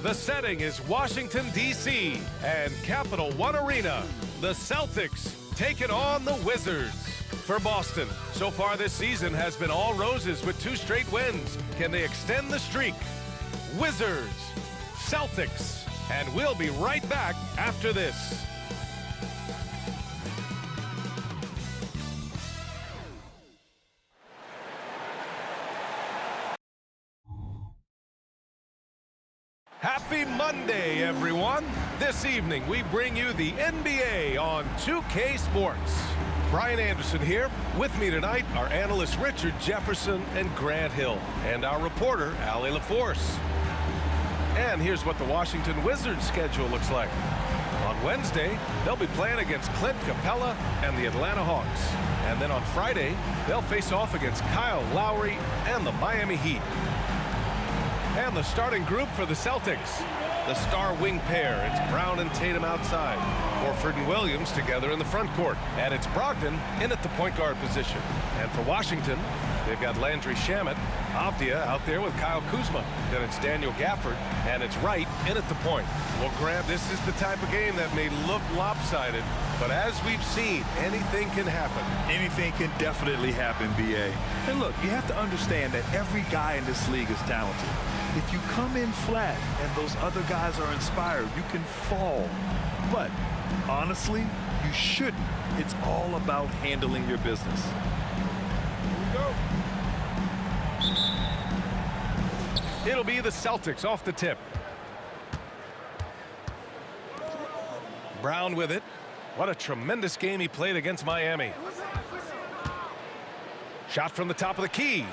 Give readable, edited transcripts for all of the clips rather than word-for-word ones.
The setting is Washington, D.C. and Capital One Arena. The Celtics taking on the Wizards. For Boston, so far this season has been all roses with 2 straight wins. Can they extend the streak? Wizards, Celtics, and we'll be right back after this. Happy Monday, everyone. This evening, we bring you the NBA on 2K Sports. Brian Anderson here. With me tonight are analysts Richard Jefferson and Grant Hill, and our reporter, Allie LaForce. And here's what the Washington Wizards schedule looks like. On Wednesday, they'll be playing against Clint Capella and the Atlanta Hawks. And then on Friday, they'll face off against Kyle Lowry and the Miami Heat. And the starting group for the Celtics. The star wing pair, it's Brown and Tatum outside. Horford and Williams together in the front court. And it's Brogdon in at the point guard position. And for Washington, they've got Landry Shamet, Avdia out there with Kyle Kuzma. Then it's Daniel Gafford, and it's Wright in at the point. Well, Grant, this is the type of game that may look lopsided, but as we've seen, anything can happen. Anything can definitely happen, B.A. And look, you have to understand that every guy in this league is talented. If you come in flat and those other guys are inspired, you can fall. But honestly, you shouldn't. It's all about handling your business. It'll be the Celtics off the tip. Brown with it. What a tremendous game he played against Miami. Shot from the top of the key.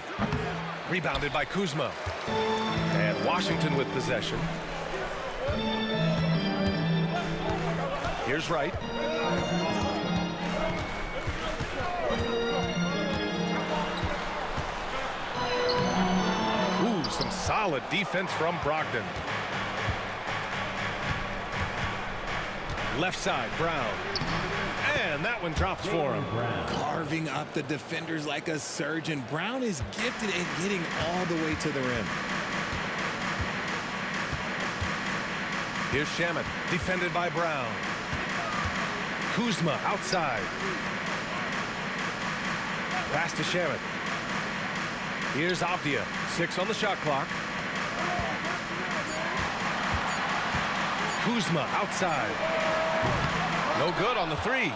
Rebounded by Kuzma. And Washington with possession. Here's Wright. Some solid defense from Brogdon. Left side, Brown. And that one drops for him. Carving up the defenders like a surgeon. Brown is gifted at getting all the way to the rim. Here's Shamet, defended by Brown. Kuzma outside. Pass to Shamet. Here's Avdia, 6 on the shot clock. Kuzma outside. No good on the 3.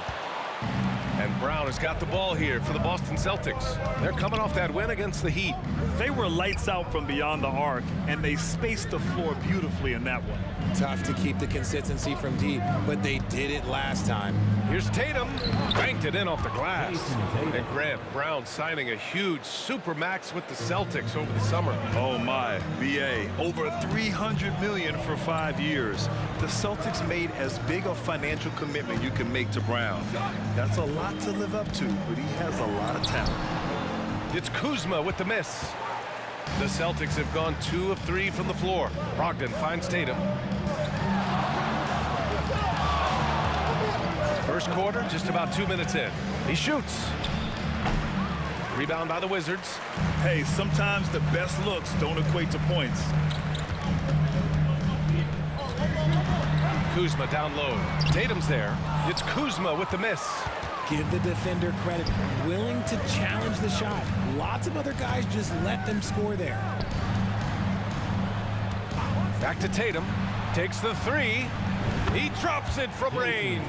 And Brown has got the ball here for the Boston Celtics. They're coming off that win against the Heat. They were lights out from beyond the arc, and they spaced the floor beautifully in that one. Tough to keep the consistency from deep, but they did it last time. Here's Tatum. Banked it in off the glass. And Grant, Brown signing a huge supermax with the Celtics over the summer. Oh my, B.A. Over $300 million for 5 years. The Celtics made as big a financial commitment you can make to Brown. That's a lot to live up to, but he has a lot of talent. It's Kuzma with the miss. The Celtics have gone 2 of 3 from the floor. Brogdon finds Tatum. First quarter, just about 2 minutes in. He shoots. Rebound by the Wizards. Hey, sometimes the best looks don't equate to points. Kuzma down low. Tatum's there. It's Kuzma with the miss. Give the defender credit. Willing to challenge the shot. Lots of other guys just let them score there. Back to Tatum. Takes the 3. He drops it from range.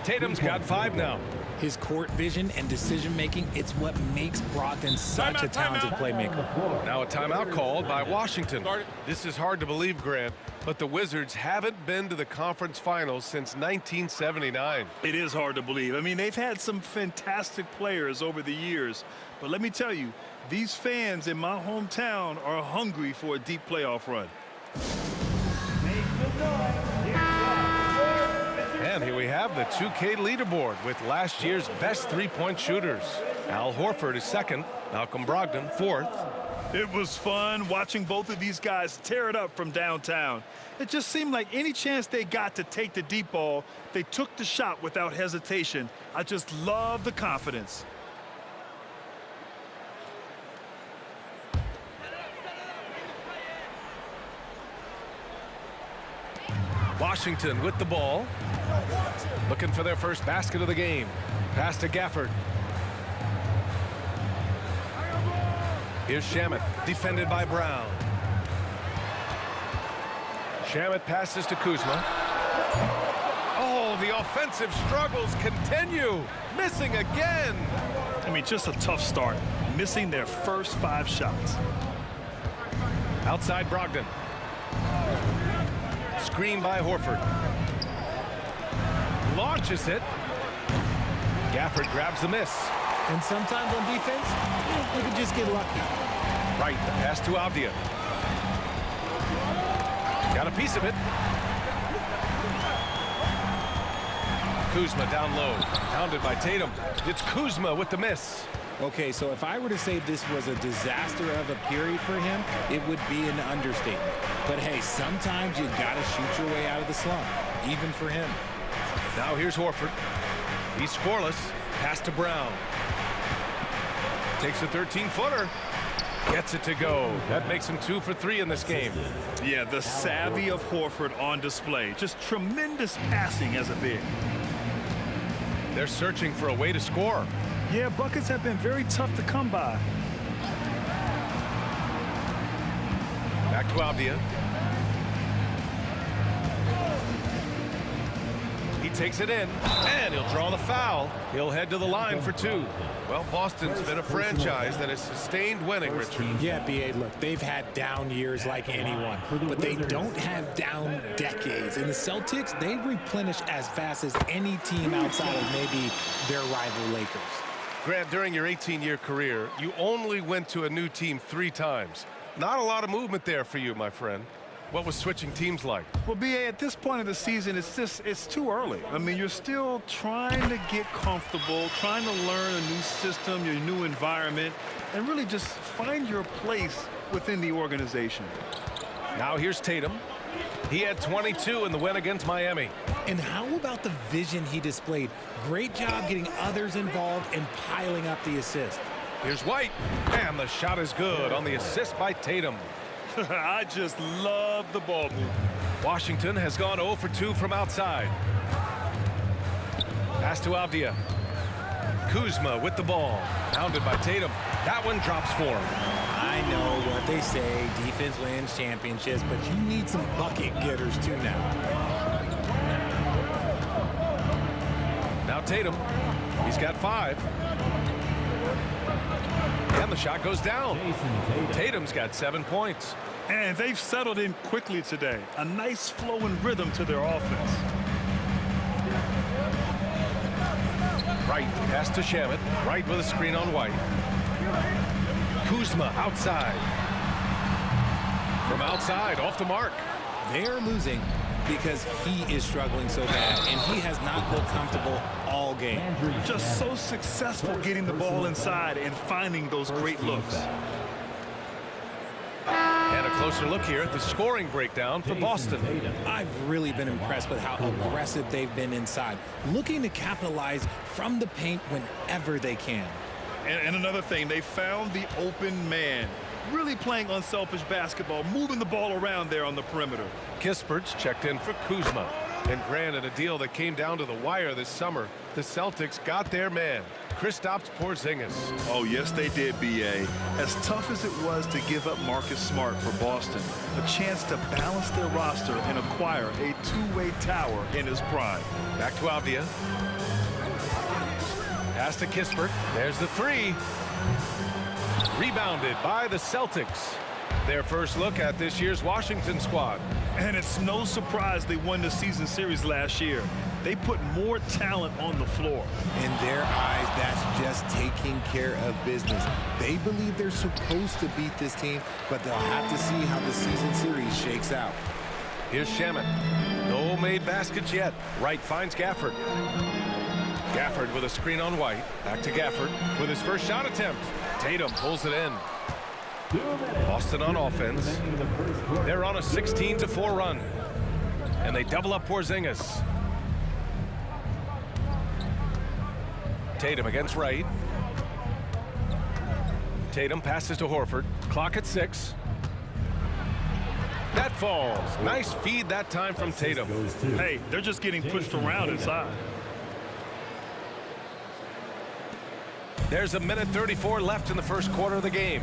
Tatum's got 5 now. His court vision and decision-making, it's what makes Brogdon such a talented playmaker. Now a timeout called by Washington. This is hard to believe, Grant, but the Wizards haven't been to the conference finals since 1979. It is hard to believe. I mean, they've had some fantastic players over the years, but let me tell you, these fans in my hometown are hungry for a deep playoff run. And here we have the 2K leaderboard with last year's best three-point shooters. Al Horford is second, Malcolm Brogdon fourth. It was fun watching both of these guys tear it up from downtown. It just seemed like any chance they got to take the deep ball, they took the shot without hesitation. I just love the confidence. Washington with the ball. Looking for their first basket of the game. Pass to Gafford. Here's Shamet, defended by Brown. Shamet passes to Kuzma. Oh, the offensive struggles continue. Missing again. I mean, just a tough start. Missing their first 5 shots. Outside Brogdon. Screen by Horford. Launches it. Gafford grabs the miss. And sometimes on defense, you can just get lucky. Right, the pass to Avdia. Got a piece of it. Kuzma down low, pounded by Tatum. It's Kuzma with the miss. Okay, so if I were to say this was a disaster of a period for him, it would be an understatement. But hey, sometimes you gotta shoot your way out of the slump, even for him. Now here's Horford. He's scoreless. Pass to Brown. Takes a 13-footer. Gets it to go. That makes him 2 for 3 in this game. Yeah, the savvy of Horford on display. Just tremendous passing as a big. They're searching for a way to score. Yeah, buckets have been very tough to come by. Back to Avdia. He takes it in, and he'll draw the foul. He'll head to the line for 2. Well, Boston's been a franchise that has sustained winning, Richard. Yeah, B.A., look, they've had down years like anyone, but they don't have down decades. And the Celtics, they replenish as fast as any team outside of maybe their rival Lakers. Grant, during your 18-year career, you only went to a new team 3 times. Not a lot of movement there for you, my friend. What was switching teams like? Well, B.A., at this point of the season, it's too early. I mean, you're still trying to get comfortable, trying to learn a new system, your new environment, and really just find your place within the organization. Now here's Tatum. He had 22 in the win against Miami. And how about the vision he displayed? Great job getting others involved and piling up the assist. Here's White, and the shot is good on the assist by Tatum. I just love the ball movement. Washington has gone 0 for 2 from outside. Pass to Avdia. Kuzma with the ball. Pounded by Tatum. That one drops for him. I know what they say, defense wins championships, but you need some bucket getters too now. Now Tatum. He's got 5. And the shot goes down. Tatum's got 7 points. And they've settled in quickly today. A nice flow and rhythm to their offense. Wright, pass to Shamet. Wright with a screen on White. Kuzma outside. From outside, off the mark. They're losing because he is struggling so bad, and he has not looked comfortable all game. Just so successful getting the ball inside and finding those great looks. And a closer look here at the scoring breakdown for Boston. I've really been impressed with how aggressive they've been inside, looking to capitalize from the paint whenever they can. And another thing, they found the open man. Really playing unselfish basketball, moving the ball around there on the perimeter. Kispert's checked in for Kuzma. And granted, a deal that came down to the wire this summer, the Celtics got their man, Kristaps Porzingis. Oh, yes, they did, B.A. As tough as it was to give up Marcus Smart for Boston, a chance to balance their roster and acquire a two-way tower in his prime. Back to Avdia. Pass to Kispert. There's the 3. Rebounded by the Celtics. Their first look at this year's Washington squad. And it's no surprise they won the season series last year. They put more talent on the floor. In their eyes, that's just taking care of business. They believe they're supposed to beat this team, but they'll have to see how the season series shakes out. Here's Shamet. No made baskets yet. Wright finds Gafford. Gafford with a screen on White. Back to Gafford with his first shot attempt. Tatum pulls it in. Boston on offense. They're on a 16-4 run. And they double up Porzingis. Tatum against Wright. Tatum passes to Horford. Clock at 6. That falls. Nice feed that time from Tatum. Hey, they're just getting pushed around inside. There's a minute 34 left in the first quarter of the game.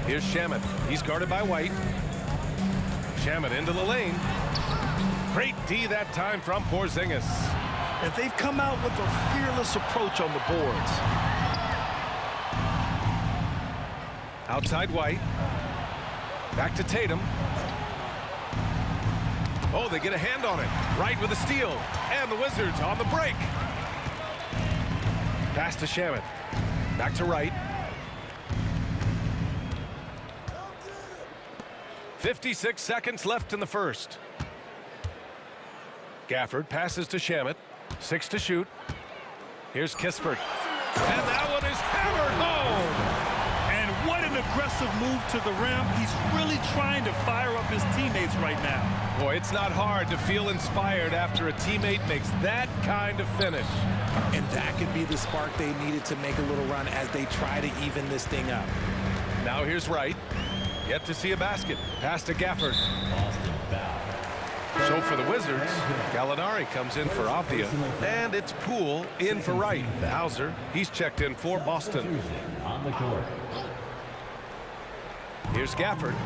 Here's Shamet. He's guarded by White. Shamet into the lane. Great D that time from Porzingis. And they've come out with a fearless approach on the boards. Outside White. Back to Tatum. Oh, they get a hand on it. Right with a steal. And the Wizards on the break. Pass to Shamet. Back to Wright. 56 seconds left in the first. Gafford passes to Shamet. 6 to shoot. Here's Kispert. And that one is hammered home. And what an aggressive move to the rim. He's really trying to fire up his teammates right now. Boy, it's not hard to feel inspired after a teammate makes that kind of finish. And that could be the spark they needed to make a little run as they try to even this thing up. Now here's Wright. Yet to see a basket. Pass to Gafford. So for the Wizards, Gallinari comes in for Avdia. And it's Poole in for Wright. Hauser, he's checked in for Boston. Here's Gafford.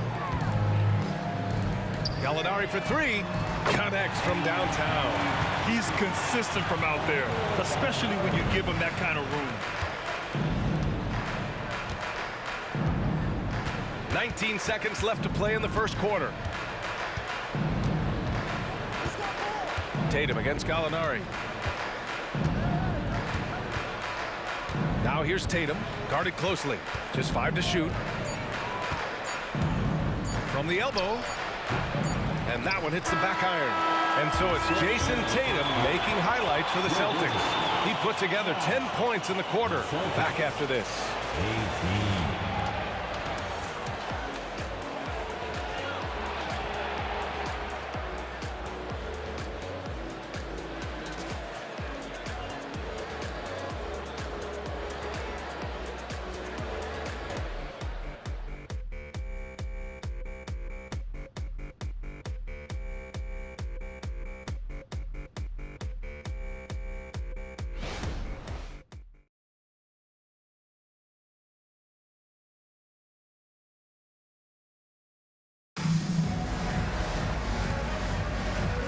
Gallinari for 3. Connects from downtown. He's consistent from out there, especially when you give him that kind of room. 19 seconds left to play in the first quarter. Tatum against Gallinari. Now here's Tatum, guarded closely. Just 5 to shoot. From the elbow. And that one hits the back iron. And so it's Jason Tatum making highlights for the Celtics. He put together 10 points in the quarter. Back after this.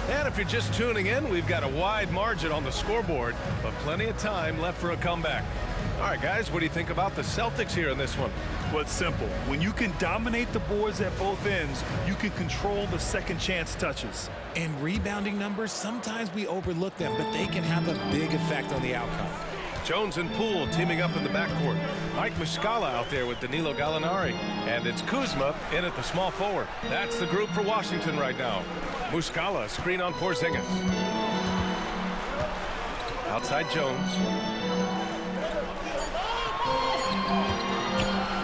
And if you're just tuning in, we've got a wide margin on the scoreboard, but plenty of time left for a comeback. All right, guys, what do you think about the Celtics here in this one? Well, it's simple. When you can dominate the boards at both ends, you can control the second chance touches. And rebounding numbers, sometimes we overlook them, but they can have a big effect on the outcome. Jones and Poole teaming up in the backcourt. Mike Muscala out there with Danilo Gallinari. And it's Kuzma in at the small forward. That's the group for Washington right now. Muscala, screen on Porzingis. Outside Jones.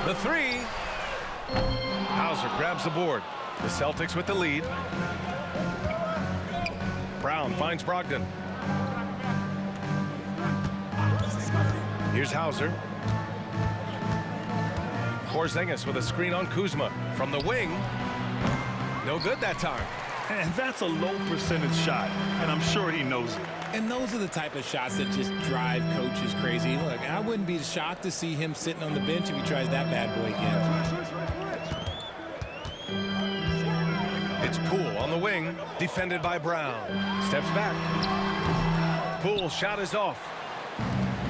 The 3. Hauser grabs the board. The Celtics with the lead. Brown finds Brogdon. Here's Hauser. Porzingis with a screen on Kuzma. From the wing. No good that time. And that's a low percentage shot, and I'm sure he knows it. And those are the type of shots that just drive coaches crazy. Look, I wouldn't be shocked to see him sitting on the bench if he tries that bad boy again. It's Poole on the wing, defended by Brown. Steps back. Poole's shot is off.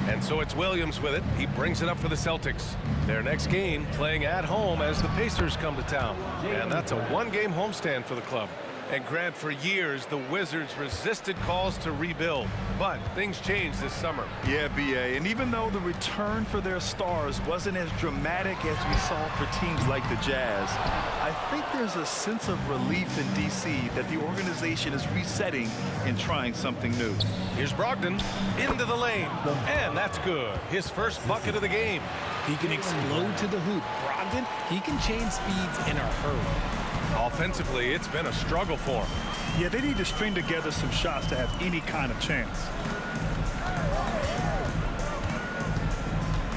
And so it's Williams with it. He brings it up for the Celtics. Their next game playing at home as the Pacers come to town. And that's a one-game homestand for the club. And Grant, for years, the Wizards resisted calls to rebuild. But things changed this summer. Yeah, B.A. And even though the return for their stars wasn't as dramatic as we saw for teams like the Jazz, I think there's a sense of relief in D.C. that the organization is resetting and trying something new. Here's Brogdon into the lane. And that's good. His first bucket of the game. He can explode to the hoop. Brogdon, he can change speeds in a hurry. Offensively, it's been a struggle for him. Yeah, they need to string together some shots to have any kind of chance.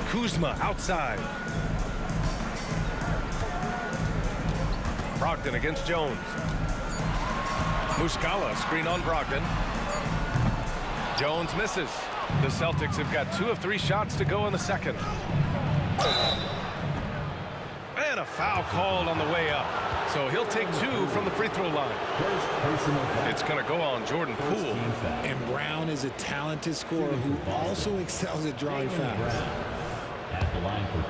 Kuzma outside. Brogdon against Jones. Muscala, screen on Brogdon. Jones misses. The Celtics have got 2 of 3 shots to go in the second. And a foul called on the way up. So he'll take 2 from the free throw line. It's going to go on Jordan Poole. And Brown is a talented scorer who also excels at drawing fouls. At the line for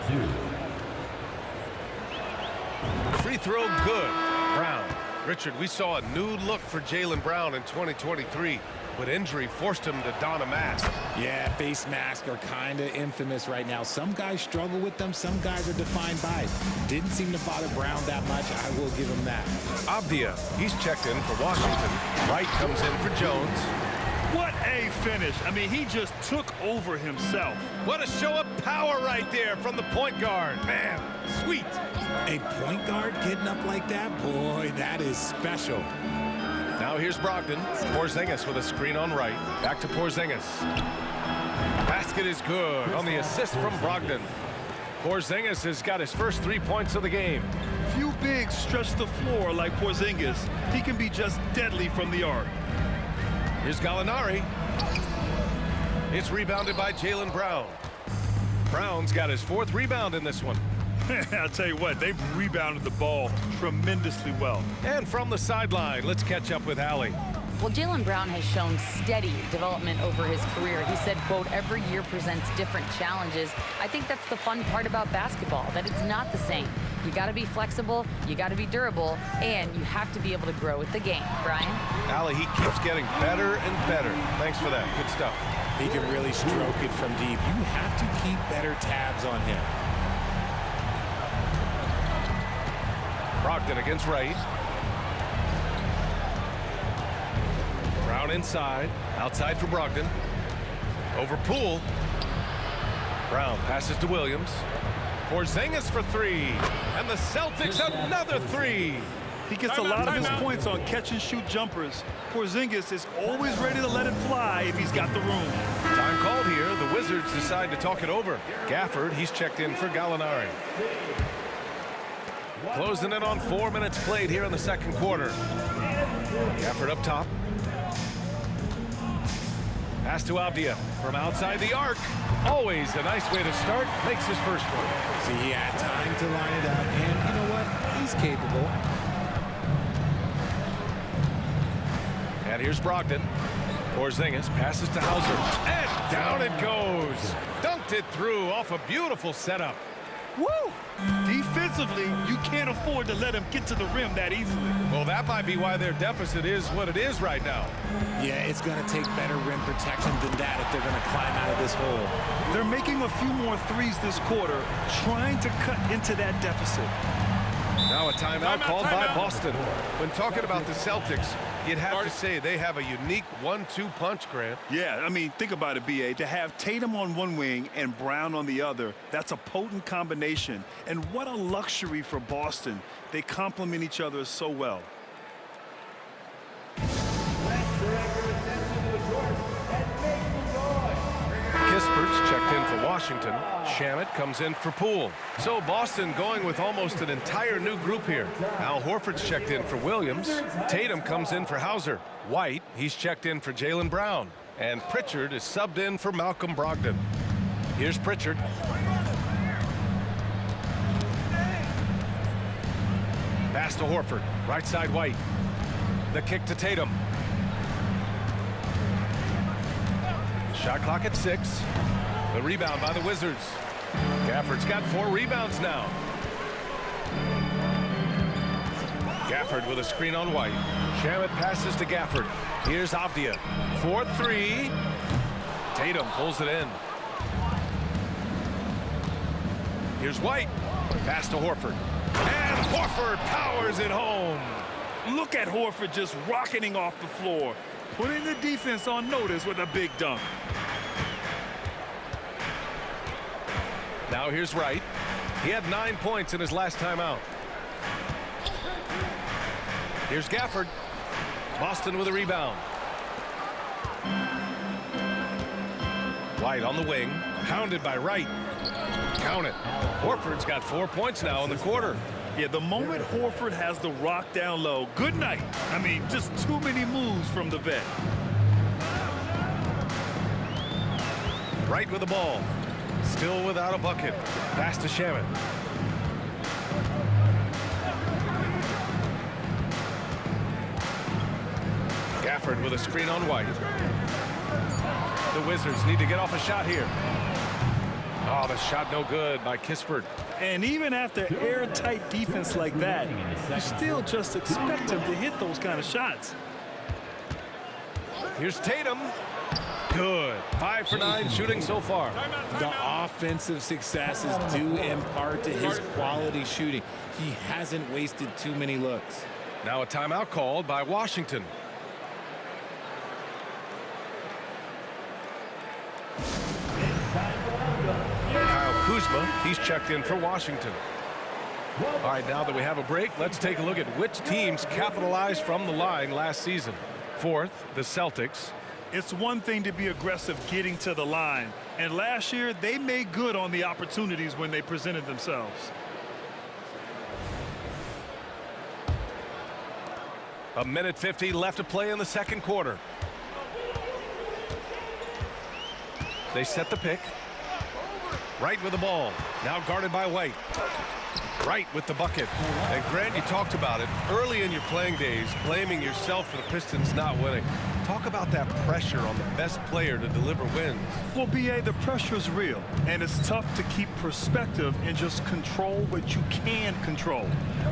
2. Free throw good. Brown. Richard, we saw a new look for Jaylen Brown in 2023, but injury forced him to don a mask. Yeah, face masks are kind of infamous right now. Some guys struggle with them. Some guys are defined by it. Didn't seem to bother Brown that much. I will give him that. Avdia, he's checked in for Washington. Wright comes in for Jones. What a finish. I mean, he just took over himself. What a show of power right there from the point guard. Man, sweet. A point guard getting up like that? Boy, that is special. Now here's Brogdon. Porzingis with a screen on Wright. Back to Porzingis. Basket is good on the assist from Brogdon. Porzingis has got his first 3 points of the game. Few bigs stretch the floor like Porzingis. He can be just deadly from the arc. Here's Gallinari. It's rebounded by Jaylen Brown. Brown's got his 4th rebound in this one. I'll tell you what, they've rebounded the ball tremendously well. And from the sideline, let's catch up with Allie. Well, Jaylen Brown has shown steady development over his career. He said, quote, every year presents different challenges. I think that's the fun part about basketball, that it's not the same. You got to be flexible, you got to be durable, and you have to be able to grow with the game. Brian? Allie, he keeps getting better and better. Thanks for that. Good stuff. He can really stroke it from deep. You have to keep better tabs on him. Brogdon against Wright. Brown inside. Outside for Brogdon. Over Poole. Brown passes to Williams. Porzingis for 3. And the Celtics another 3. He gets a lot of his points on catch-and-shoot jumpers. Porzingis is always ready to let it fly if he's got the room. Time called here. The Wizards decide to talk it over. Gafford, he's checked in for Gallinari. Closing in on 4 minutes played here in the second quarter. Gafford up top. Pass to Avdia from outside the arc. Always a nice way to start. Makes his first one. See, he had time to line it up, and you know what? He's capable. And here's Brogdon. Porzingis passes to Hauser. And down it goes. Dunked it through off a beautiful setup. Woo! Defensively, you can't afford to let him get to the rim that easily. Well, that might be why their deficit is what it is right now. Yeah, it's going to take better rim protection than that if they're going to climb out of this hole. They're making a few more threes this quarter, trying to cut into that deficit. Now a timeout called by Boston. When talking about the Celtics, you'd have to say they have a unique 1-2 punch, Grant. Yeah, I mean, think about it, B.A. To have Tatum on one wing and Brown on the other, that's a potent combination. And what a luxury for Boston. They complement each other so well. Kispert's checked in for Washington. Shamet comes in for Poole. So Boston going with almost an entire new group here. Al Horford's checked in for Williams. Tatum comes in for Hauser. White, he's checked in for Jaylen Brown. And Pritchard is subbed in for Malcolm Brogdon. Here's Pritchard. Pass to Horford. Right side White. The kick to Tatum. Shot clock at 6. The rebound by the Wizards. Gafford's got 4 rebounds now. Gafford with a screen on White. Shamet passes to Gafford. Here's Avdia. 4-3. Tatum pulls it in. Here's White. Pass to Horford. And Horford powers it home. Look at Horford just rocketing off the floor, putting the defense on notice with a big dunk. Now here's Wright. He had 9 points in his last time out. Here's Gafford. Boston with a rebound. White on the wing. Pounded by Wright. Count it. Horford's got 4 points now in the quarter. Yeah, the moment Horford has the rock down low, good night. I mean, just too many moves from the vet. Right with the ball. Still without a bucket. Pass to Shaman. Gafford with a screen on White. The Wizards need to get off a shot here. Oh, the shot no good by Kispert. And even after airtight defense like that, you still just expect him to hit those kind of shots. Here's Tatum. Good. 5 for 9 shooting so far. The offensive success is due in part to his quality shooting. He hasn't wasted too many looks. Now a timeout called by Washington. Kyle Kuzma, he's checked in for Washington. All right, now that we have a break, let's take a look at which teams capitalized from the line last season. Fourth, the Celtics. It's one thing to be aggressive getting to the line, and last year they made good on the opportunities when they presented themselves. A minute 50 left to play in the second quarter. They set the pick. Right with the ball. Now guarded by White. Right with the bucket. And Grant, you talked about it early in your playing days, blaming yourself for the Pistons not winning. Talk about that pressure on the best player to deliver wins. Well, B.A., the pressure is real, and it's tough to keep perspective and just control what you can control.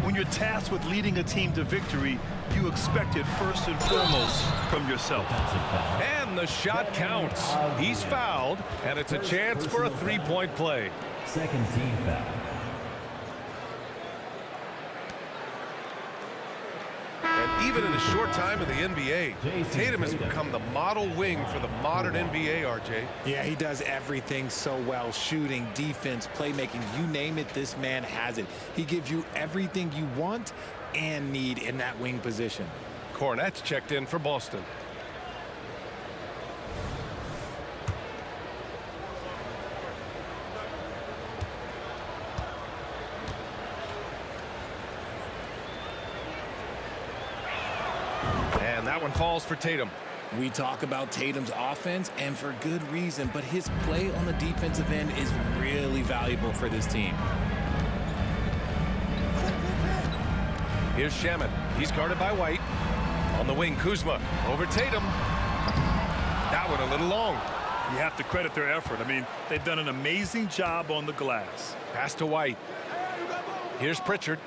When you're tasked with leading a team to victory, you expect it first and foremost from yourself. And the shot counts. He's fouled, and it's a chance for a three-point play. Second team foul. And even in a short time in the NBA, Tatum has become the model wing for the modern NBA, RJ. Yeah, he does everything so well. Shooting, defense, playmaking, you name it, this man has it. He gives you everything you want and need in that wing position. Cornette's checked in for Boston. And that one falls for Tatum. We talk about Tatum's offense, and for good reason, but his play on the defensive end is really valuable for this team. Here's Shaman. He's guarded by White. On the wing, Kuzma over Tatum. That one a little long. You have to credit their effort. I mean, they've done an amazing job on the glass. Pass to White. Here's Pritchard.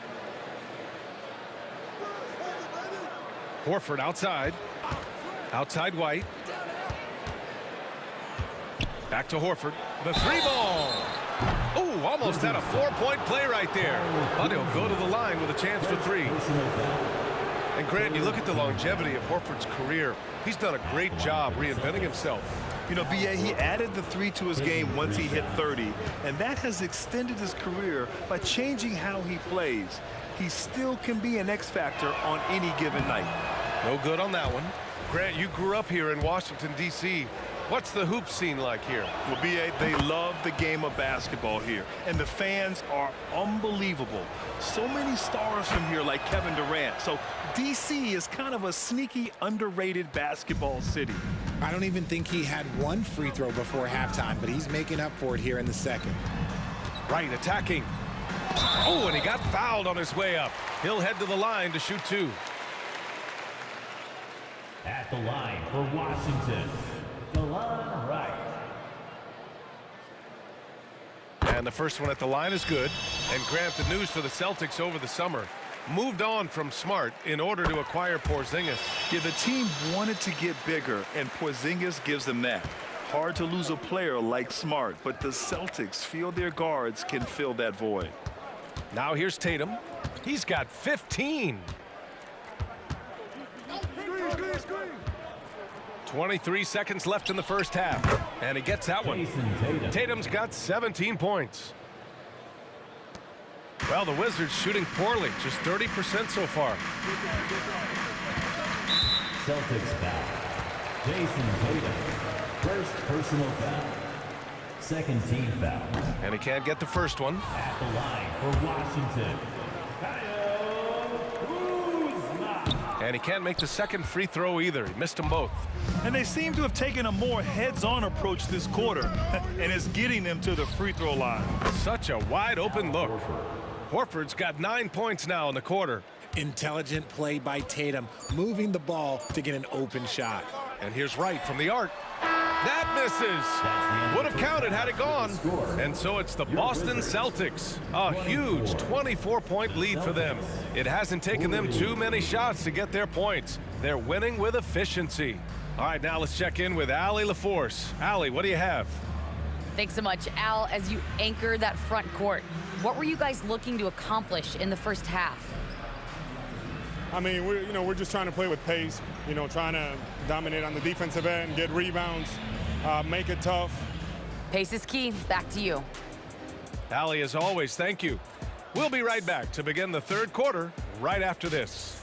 Horford outside. Outside White. Back to Horford. The three ball. Oh, almost had a four-point play right there. But he'll go to the line with a chance for three. And Grant, you look at the longevity of Horford's career. He's done a great job reinventing himself. You know, B.A., he added the three to his game once he hit 30, and that has extended his career by changing how he plays. He still can be an X factor on any given night. No good on that one. Grant, you grew up here in Washington, D.C. What's the hoop scene like here? Well, B.A., they love the game of basketball here, and the fans are unbelievable. So many stars from here like Kevin Durant. So D.C. is kind of a sneaky, underrated basketball city. I don't even think he had one free throw before halftime, but he's making up for it here in the second. Right, attacking. Oh, and he got fouled on his way up. He'll head to the line to shoot two. At the line for Washington, DeLon Wright. And the first one at the line is good. And Grant, the news for the Celtics over the summer, moved on from Smart in order to acquire Porzingis. Yeah, the team wanted to get bigger, and Porzingis gives them that. Hard to lose a player like Smart, but the Celtics feel their guards can fill that void. Now here's Tatum. He's got 15. 23 seconds left in the first half. And he gets that one. Tatum's got 17 points. Well, the Wizards shooting poorly, just 30% so far. Celtics foul. Jason Tatum. First personal foul. Second team foul. And he can't get the first one. At the line for Washington, And he can't make the second free throw either. He missed them both. And they seem to have taken a more heads-on approach this quarter, and it's getting them to the free throw line. Such a wide open look. Horford's got 9 points now in the quarter. Intelligent play by Tatum, moving the ball to get an open shot. And here's Wright from the arc. That misses. Would have counted had it gone. And so it's the Boston Celtics. A huge 24-point lead for them. It hasn't taken them too many shots to get their points. They're winning with efficiency. All right, now let's check in with Allie LaForce. Allie, what do you have? Thanks so much, Al. As you anchor that front court, what were you guys looking to accomplish in the first half? I mean, we're just trying to play with pace, trying to dominate on the defensive end, get rebounds, make it tough. Pace is key. Back to you. Allie, as always, thank you. We'll be right back to begin the third quarter right after this.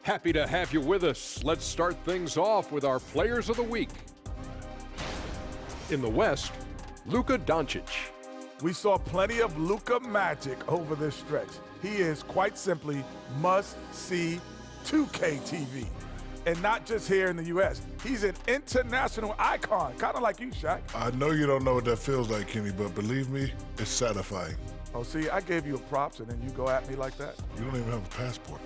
Happy to have you with us. Let's start things off with our Players of the Week. In the West, Luka Doncic. We saw plenty of Luka magic over this stretch. He is quite simply must-see 2K TV. And not just here in the U.S. He's an international icon, kind of like you, Shaq. I know you don't know what that feels like, Kenny, but believe me, it's satisfying. Oh, see, I gave you a props, and then you go at me like that? You don't even have a passport.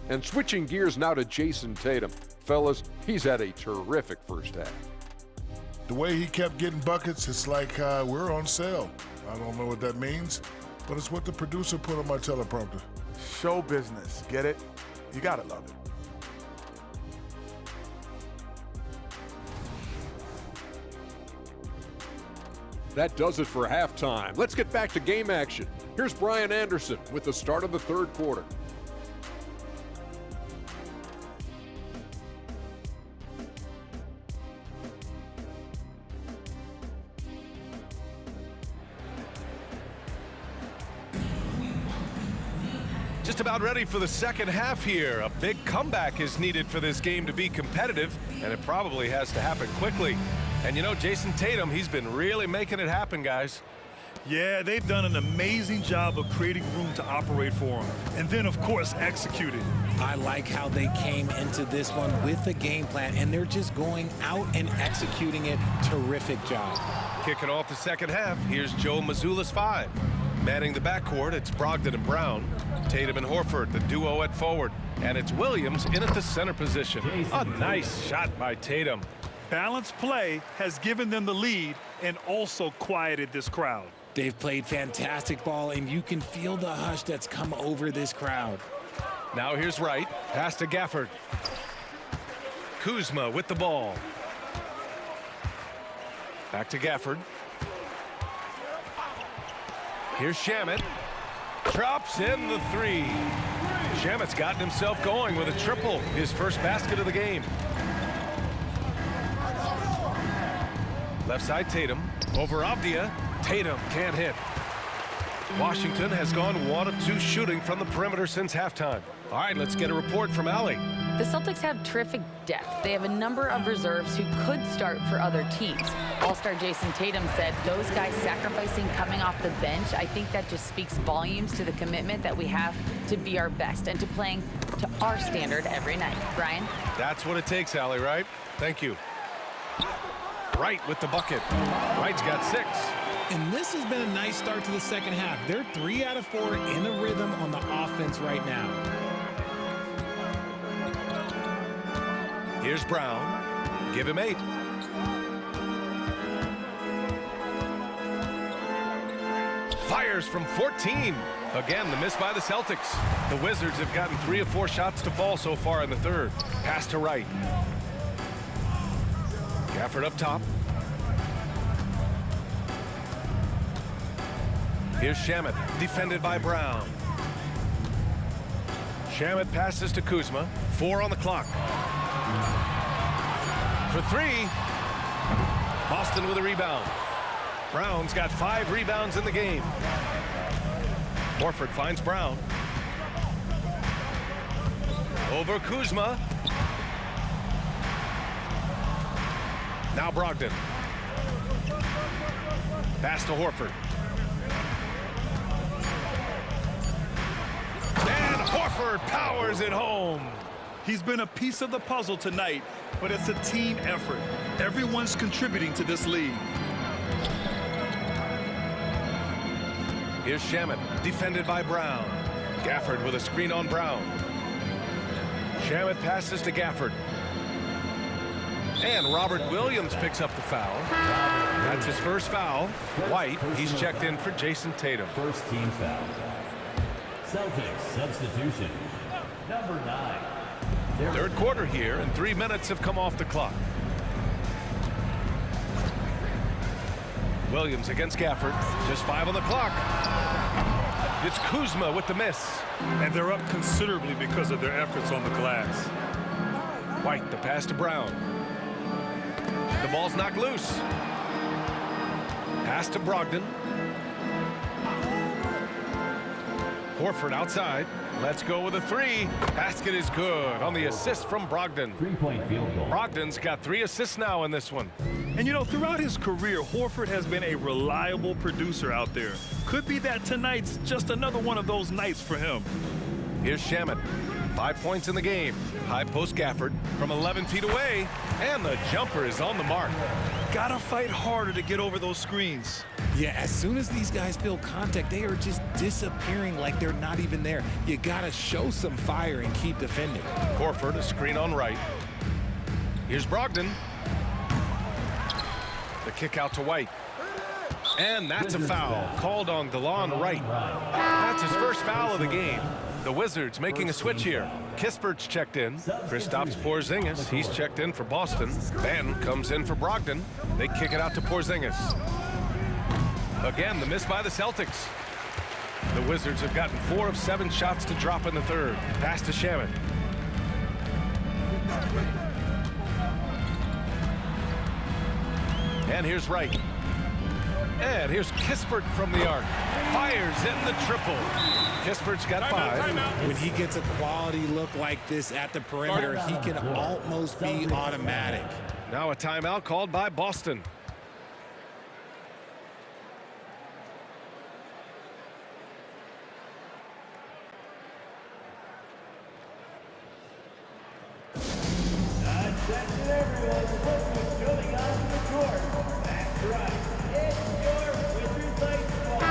And switching gears now to Jason Tatum. Fellas, he's had a terrific first half. The way he kept getting buckets, it's like we're on sale. I don't know what that means, but it's what the producer put on my teleprompter. Show business, get it? You gotta love it. That does it for halftime. Let's get back to game action. Here's Brian Anderson with the start of the third quarter. Just about ready for the second half here. A big comeback is needed for this game to be competitive, and it probably has to happen quickly. And Jason Tatum, he's been really making it happen, guys. Yeah, they've done an amazing job of creating room to operate for him. And then, of course, executing. I like how they came into this one with a game plan, and they're just going out and executing it. Terrific job. Kicking off the second half, here's Joe Mazzulla's 5. Manning the backcourt, it's Brogdon and Brown. Tatum and Horford, the duo at forward. And it's Williams in at the center position. A nice shot by Tatum. Balanced play has given them the lead and also quieted this crowd. They've played fantastic ball, and you can feel the hush that's come over this crowd. Now here's Wright, pass to Gafford. Kuzma with the ball. Back to Gafford. Here's Shamet. Drops in the 3. Shamet's gotten himself going with a triple, his first basket of the game. Left side Tatum, over Avdia. Tatum can't hit. Washington has gone 1 of 2 shooting from the perimeter since halftime. All right, let's get a report from Allie. The Celtics have terrific depth. They have a number of reserves who could start for other teams. All-star Jason Tatum said those guys sacrificing coming off the bench, I think that just speaks volumes to the commitment that we have to be our best and to playing to our standard every night. Brian? That's what it takes, Allie, right? Thank you. Wright with the bucket. Wright's got 6. And this has been a nice start to the second half. They're 3 out of 4 in a rhythm on the offense right now. Here's Brown. Give him 8. Fires from 14. Again, the miss by the Celtics. The Wizards have gotten 3 of 4 shots to fall so far in the third. Pass to Wright. Gafford up top. Here's Shamet, defended by Brown. Shamet passes to Kuzma. 4 on the clock. For 3. Boston with a rebound. Brown's got 5 rebounds in the game. Horford finds Brown. Over Kuzma. Now Brogdon. Pass to Horford. And Horford powers it home. He's been a piece of the puzzle tonight, but it's a team effort. Everyone's contributing to this lead. Here's Shamet, defended by Brown. Gafford with a screen on Brown. Shamet passes to Gafford. And Robert Williams picks up the foul. That's his first foul. White, he's checked in for Jason Tatum. First team foul. Celtics substitution. Number 9. Third quarter here, and 3 minutes have come off the clock. Williams against Gafford. Just 5 on the clock. It's Kuzma with the miss. And they're up considerably because of their efforts on the glass. White, the pass to Brown. The ball's knocked loose. Pass to Brogdon. Horford outside. Let's go with a 3. Basket is good on the assist from Brogdon. 3-point field goal. Brogdon's got 3 assists now in this one. And you know, throughout his career, Horford has been a reliable producer out there. Could be that tonight's just another one of those nights for him. Here's Shamet. 5 points in the game. High post Gafford from 11 feet away. And the jumper is on the mark. Gotta fight harder to get over those screens. Yeah, as soon as these guys feel contact, they are just disappearing like they're not even there. You gotta show some fire and keep defending. Horford, a screen on right. Here's Brogdon. The kick out to White. And that's a foul called on DeLon Wright. That's his first foul of the game. The Wizards making a switch here. Kispert's checked in. Kristaps Porzingis, he's checked in for Boston. Ben comes in for Brogdon. They kick it out to Porzingis. Again, the miss by the Celtics. The Wizards have gotten 4 of 7 shots to drop in the third. Pass to Shamet. And here's Wright. And here's Kispert from the arc. Fires in the triple. Kispert's got 5. When he gets a quality look like this at the perimeter, he can almost be automatic. Now a timeout called by Boston. Attention everyone, the Wizards coming onto the court. That's right, it's your Wizards Light Squad.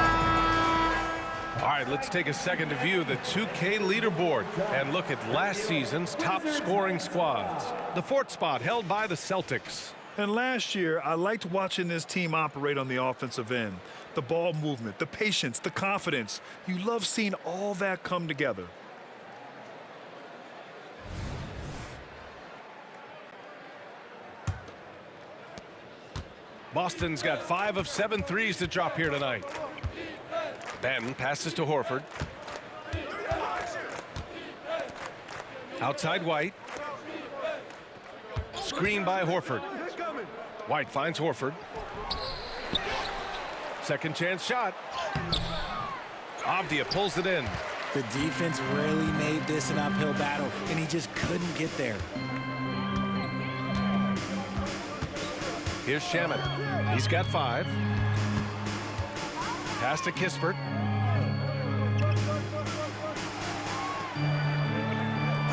All right, let's take a second to view the 2K leaderboard and look at last season's top scoring squads. The 4th spot held by the Celtics. And last year, I liked watching this team operate on the offensive end. The ball movement, the patience, the confidence. You love seeing all that come together. Boston's got 5 of 7 threes to drop here tonight. Ben passes to Horford. Outside White. Screen by Horford. White finds Horford. Second chance shot. Avdia pulls it in. The defense really made this an uphill battle, and he just couldn't get there. Here's Shamet. He's got 5. Pass to Kispert.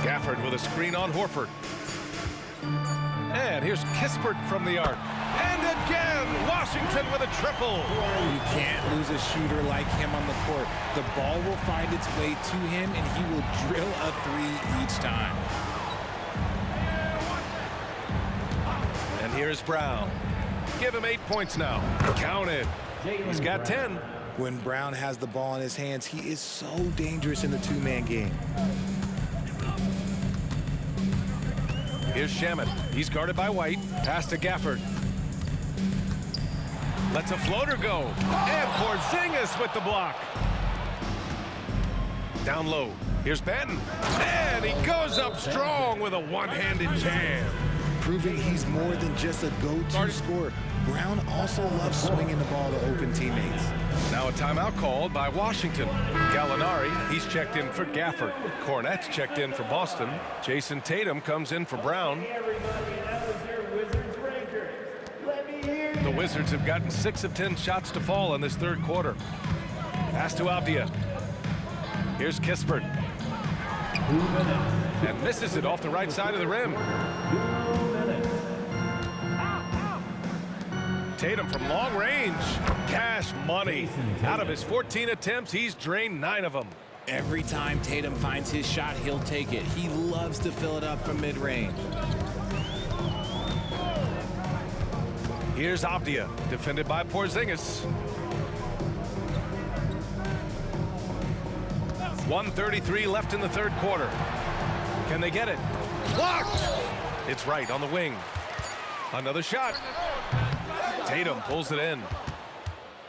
Gafford with a screen on Horford. And here's Kispert from the arc. And again, Washington with a triple. You can't lose a shooter like him on the court. The ball will find its way to him, and he will drill a 3 each time. And here's Brown. Give him 8 points now. Count it. He's got 10. When Brown has the ball in his hands, he is so dangerous in the 2-man game. Here's Shamet. He's guarded by White. Pass to Gafford. Lets a floater go. And Porzingis with the block. Down low. Here's Banton. And he goes up strong with a one-handed jam. Proving he's more than just a go-to scorer. Brown also loves swinging the ball to open teammates. Now a timeout called by Washington. Gallinari, he's checked in for Gafford. Cornette's checked in for Boston. Jason Tatum comes in for Brown. Wizards have gotten 6 of 10 shots to fall in this third quarter. Pass to Avdia. Here's Kispert. And misses it off the right side of the rim. Tatum from long range. Cash money. Out of his 14 attempts, he's drained 9 of them. Every time Tatum finds his shot, he'll take it. He loves to fill it up from mid-range. Here's Avdia, defended by Porzingis. 1:33 left in the third quarter. Can they get it? Blocked! It's right on the wing. Another shot. Tatum pulls it in.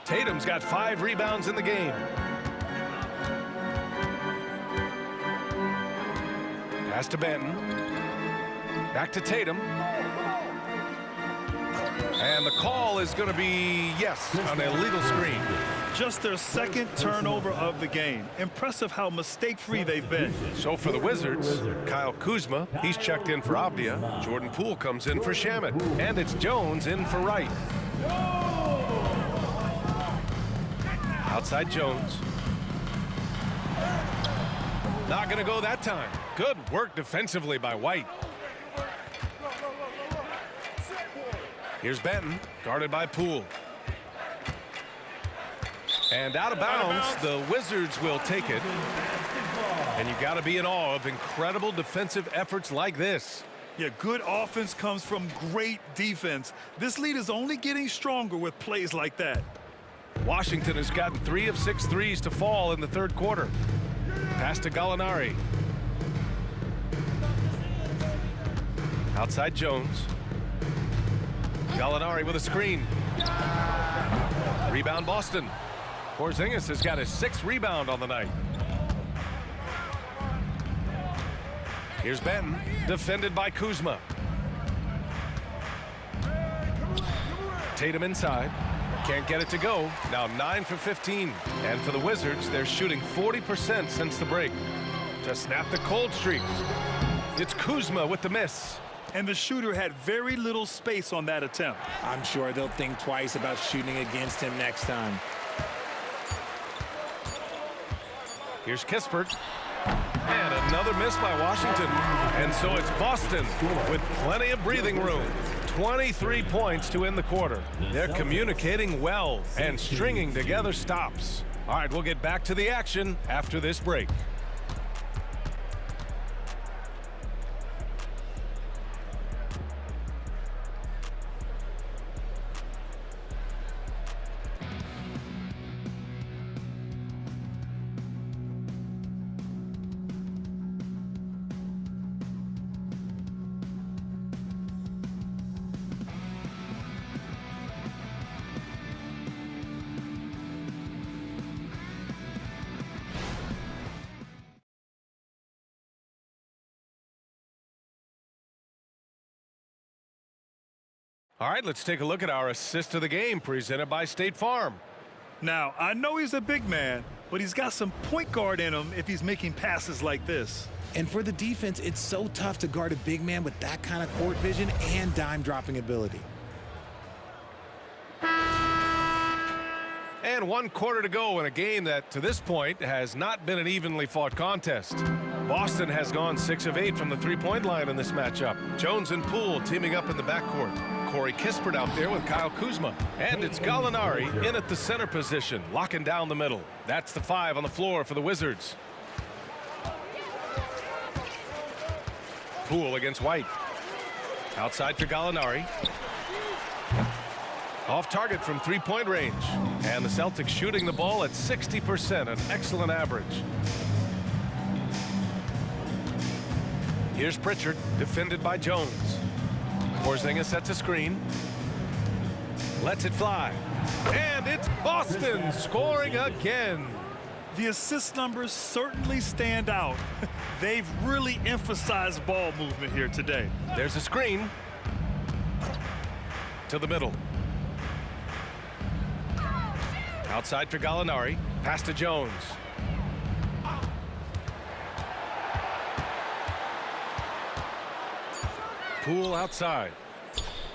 Tatum's got 5 rebounds in the game. Pass to Benton. Back to Tatum. And the call is going to be, yes, an illegal screen. Just their second turnover of the game. Impressive how mistake-free they've been. So for the Wizards, Kyle Kuzma, he's checked in for Avdia. Jordan Poole comes in for Shamet. And it's Jones in for Wright. Outside Jones. Not going to go that time. Good work defensively by White. Here's Benton, guarded by Poole. And out of bounds, the Wizards will take it. And you got to be in awe of incredible defensive efforts like this. Yeah, good offense comes from great defense. This lead is only getting stronger with plays like that. Washington has gotten 3 of 6 threes to fall in the third quarter. Pass to Gallinari. Outside Jones. Gallinari with a screen. Rebound Boston. Porzingis has got his 6th rebound on the night. Here's Benton, defended by Kuzma. Tatum inside. Can't get it to go. Now 9 for 15. And for the Wizards, they're shooting 40% since the break. To snap the cold streak, it's Kuzma with the miss. And the shooter had very little space on that attempt. I'm sure they'll think twice about shooting against him next time. Here's Kispert. And another miss by Washington. And so it's Boston with plenty of breathing room. 23 points to end the quarter. They're communicating well and stringing together stops. All right, we'll get back to the action after this break. All right, let's take a look at our assist of the game presented by State Farm. Now, I know he's a big man, but he's got some point guard in him if he's making passes like this. And for the defense, it's so tough to guard a big man with that kind of court vision and dime-dropping ability. And 1 quarter to go in a game that, to this point, has not been an evenly fought contest. Boston has gone 6 of 8 from the three-point line in this matchup. Jones and Poole teaming up in the backcourt. Corey Kispert out there with Kyle Kuzma. And it's Gallinari in at the center position, locking down the middle. That's the 5 on the floor for the Wizards. Poole against White. Outside for Gallinari. Off target from three-point range. And the Celtics shooting the ball at 60%, an excellent average. Here's Pritchard, defended by Jones. Porzingis sets a screen. Lets it fly. And it's Boston scoring again. The assist numbers certainly stand out. They've really emphasized ball movement here today. There's a screen. To the middle. Outside for Gallinari. Pass to Jones. Poole outside.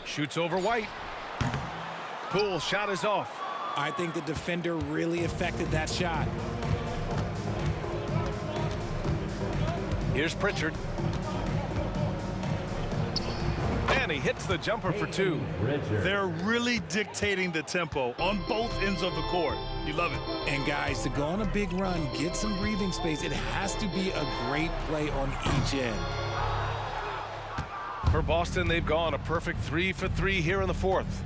Shoots over White. Poole shot is off. I think the defender really affected that shot. Here's Pritchard. And he hits the jumper for two. They're really dictating the tempo on both ends of the court. You love it. And guys, to go on a big run, get some breathing space, it has to be a great play on each end. For Boston, they've gone a perfect 3 for 3 here in the fourth.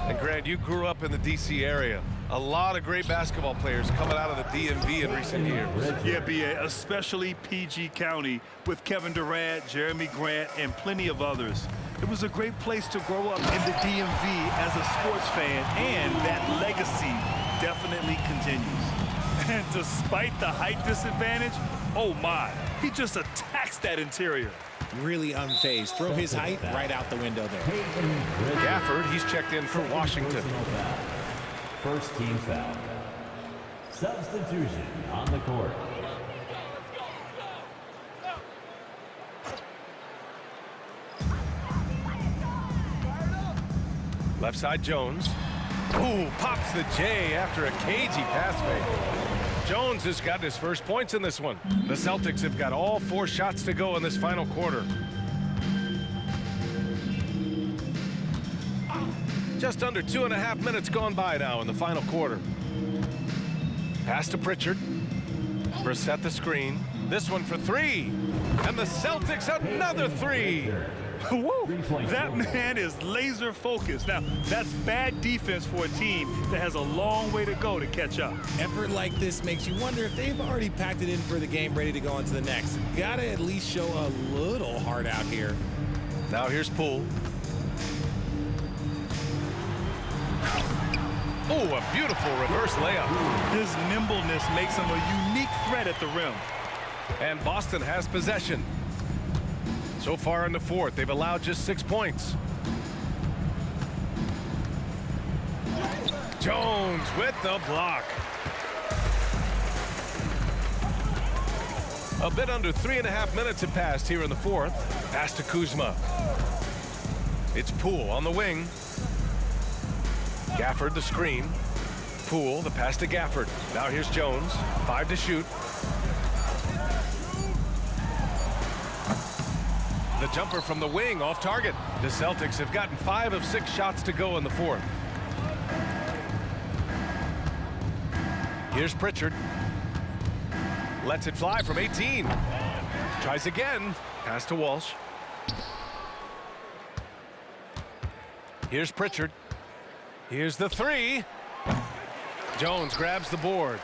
And Grant, you grew up in the D.C. area. A lot of great basketball players coming out of the DMV in recent years. Yeah, B.A., especially PG County with Kevin Durant, Jeremy Grant, and plenty of others. It was a great place to grow up in the DMV as a sports fan, and that legacy definitely continues. And despite the height disadvantage, oh my, he just attacks that interior. Really unfazed. Throw his height right out the window there. Gafford, he's checked in for Washington. First team foul. Substitution on the court. Left side Jones. Ooh, pops the J after a cagey pass fake. Jones has gotten his first points in this one. The Celtics have got all 4 shots to go in this final quarter. Just under 2.5 minutes gone by now in the final quarter. Pass to Pritchard. Brissett the screen. This one for 3. And the Celtics another 3. Woo! That man is laser focused. Now, that's bad defense for a team that has a long way to go to catch up. Effort like this makes you wonder if they've already packed it in for the game, ready to go on to the next. Gotta at least show a little heart out here. Now here's Poole. Oh, a beautiful reverse layup. His nimbleness makes him a unique threat at the rim. And Boston has possession. So far in the fourth, they've allowed just 6 points. Jones with the block. A bit under 3.5 minutes have passed here in the fourth. Pass to Kuzma. It's Poole on the wing. Gafford the screen. Poole, the pass to Gafford. Now here's Jones. 5 to shoot. The jumper from the wing off target. The Celtics have gotten 5 of 6 shots to go in the fourth. Here's Pritchard. Lets it fly from 18. Tries again. Pass to Walsh. Here's Pritchard. Here's the 3. Jones grabs the board.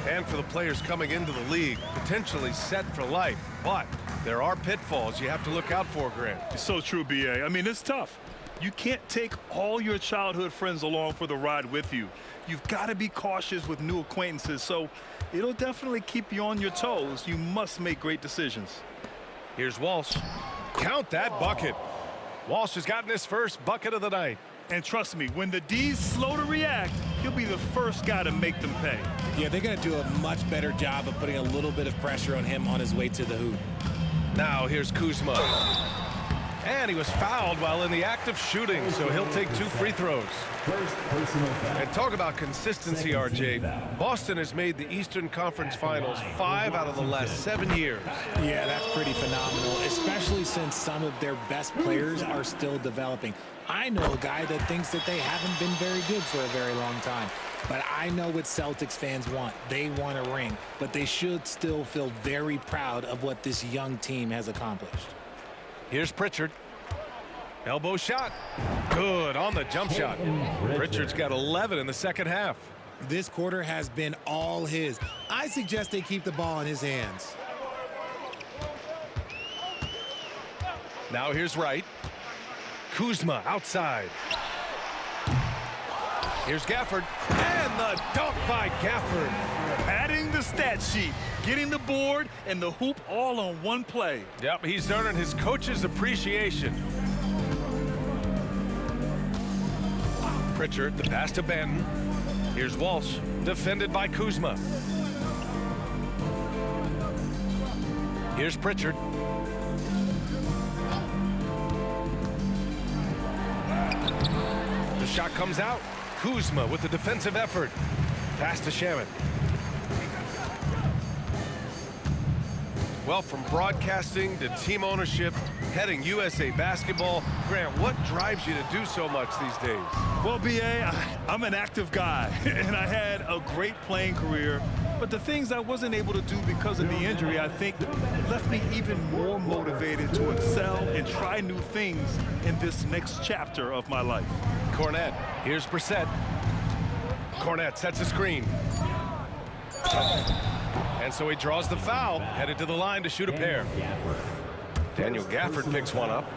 And for the players coming into the league, potentially set for life. But there are pitfalls you have to look out for, Grant. It's so true, B.A. I mean, it's tough. You can't take all your childhood friends along for the ride with you. You've got to be cautious with new acquaintances, so it'll definitely keep you on your toes. You must make great decisions. Here's Walsh. Count that bucket. Walsh has gotten his first bucket of the night. And trust me, when the D's slow to react, he'll be the first guy to make them pay. Yeah, they're going to do a much better job of putting a little bit of pressure on him on his way to the hoop. Now here's Kuzma. And he was fouled while in the act of shooting, so he'll take 2 free throws. First personal foul. And talk about consistency, RJ. Boston has made the Eastern Conference Finals 5 out of the last 7 years. Yeah, that's pretty phenomenal, especially since some of their best players are still developing. I know a guy that thinks that they haven't been very good for a very long time. But I know what Celtics fans want. They want a ring. But they should still feel very proud of what this young team has accomplished. Here's Pritchard. Elbow shot. Good on the jump shot. Pritchard's got 11 in the second half. This quarter has been all his. I suggest they keep the ball in his hands. Now here's Wright. Kuzma outside. Here's Gafford. And the dunk by Gafford. Adding the stat sheet, getting the board, and the hoop all on one play. Yep, he's earning his coach's appreciation. Pritchard, the pass to Benton. Here's Walsh, defended by Kuzma. Here's Pritchard. shot comes out. Kuzma with the defensive effort. Pass to Shaman. Well, from broadcasting to team ownership, heading USA Basketball, Grant, what drives you to do so much these days? Well, B.A., I'm an active guy, and I had a great playing career. But the things I wasn't able to do because of the injury, I think, left me even more motivated to excel and try new things in this next chapter of my life. Cornette, here's Brissett. Cornette sets a screen. And so he draws the foul, headed to the line to shoot a pair. Daniel Gafford picks one up.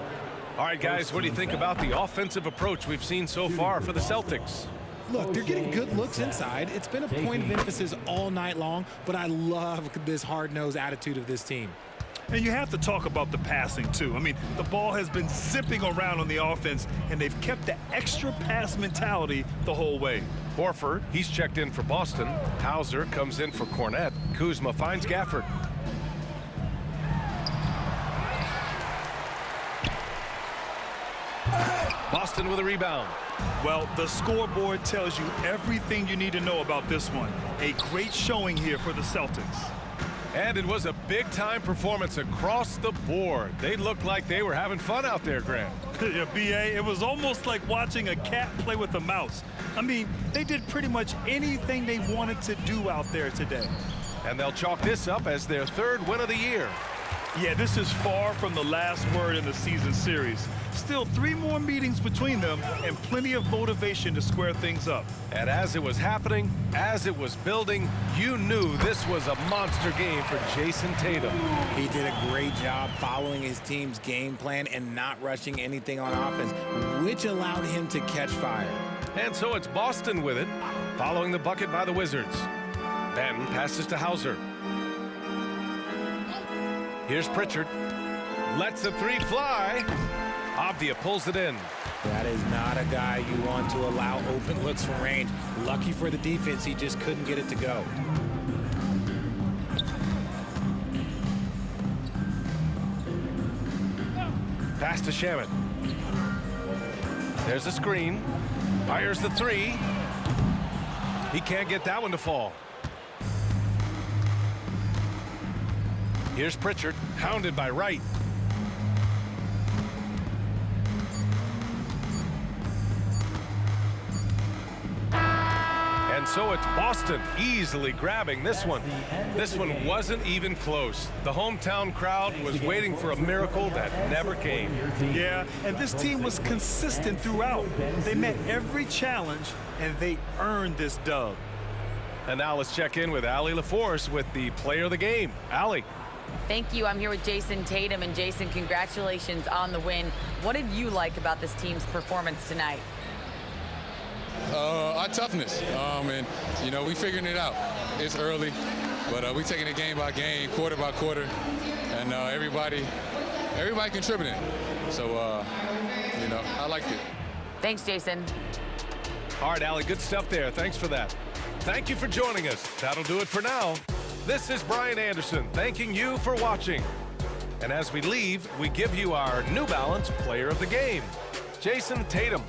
All right, guys, what do you think about the offensive approach we've seen so far for the Celtics? Look, they're getting good looks inside. It's been a point of emphasis all night long, but I love this hard-nosed attitude of this team. And you have to talk about the passing, too. I mean, the ball has been zipping around on the offense, and they've kept the extra pass mentality the whole way. Horford, he's checked in for Boston. Hauser comes in for Cornette. Kuzma finds Gafford. Boston with a rebound. Well, the scoreboard tells you everything you need to know about this one. A great showing here for the Celtics. And it was a big-time performance across the board. They looked like they were having fun out there, Grant. Yeah, B.A., it was almost like watching a cat play with a mouse. I mean, they did pretty much anything they wanted to do out there today. And they'll chalk this up as their third win of the year. Yeah, this is far from the last word in the season series. Still 3 more meetings between them and plenty of motivation to square things up. And as it was happening, as it was building, you knew this was a monster game for Jason Tatum. He did a great job following his team's game plan and not rushing anything on offense, which allowed him to catch fire. And so it's Boston with it, following the bucket by the Wizards. Banton passes to Hauser. Here's Pritchard. Lets the three fly. Avdia pulls it in. That is not a guy you want to allow open looks from range. Lucky for the defense, he just couldn't get it to go. Pass to Shaman. There's a screen. Fires the three. He can't get that one to fall. Here's Pritchard, hounded by Wright. And so it's Boston easily grabbing this one. This one wasn't even close. The hometown crowd was waiting for a miracle that never came. Yeah, and this team was consistent throughout. They met every challenge, and they earned this dub. And now let's check in with Allie LaForce with the player of the game. Allie. Thank you. I'm here with Jason Tatum. And Jason, congratulations on the win. What did you like about this team's performance tonight? Our toughness. And, you know, we figuring it out. It's early, but we taking it game by game, quarter by quarter. And everybody contributing. So, you know, I liked it. Thanks, Jason. All right, Allie, good stuff there. Thanks for that. Thank you for joining us. That'll do it for now. This is Brian Anderson thanking you for watching. And as we leave, we give you our New Balance Player of the Game, Jason Tatum.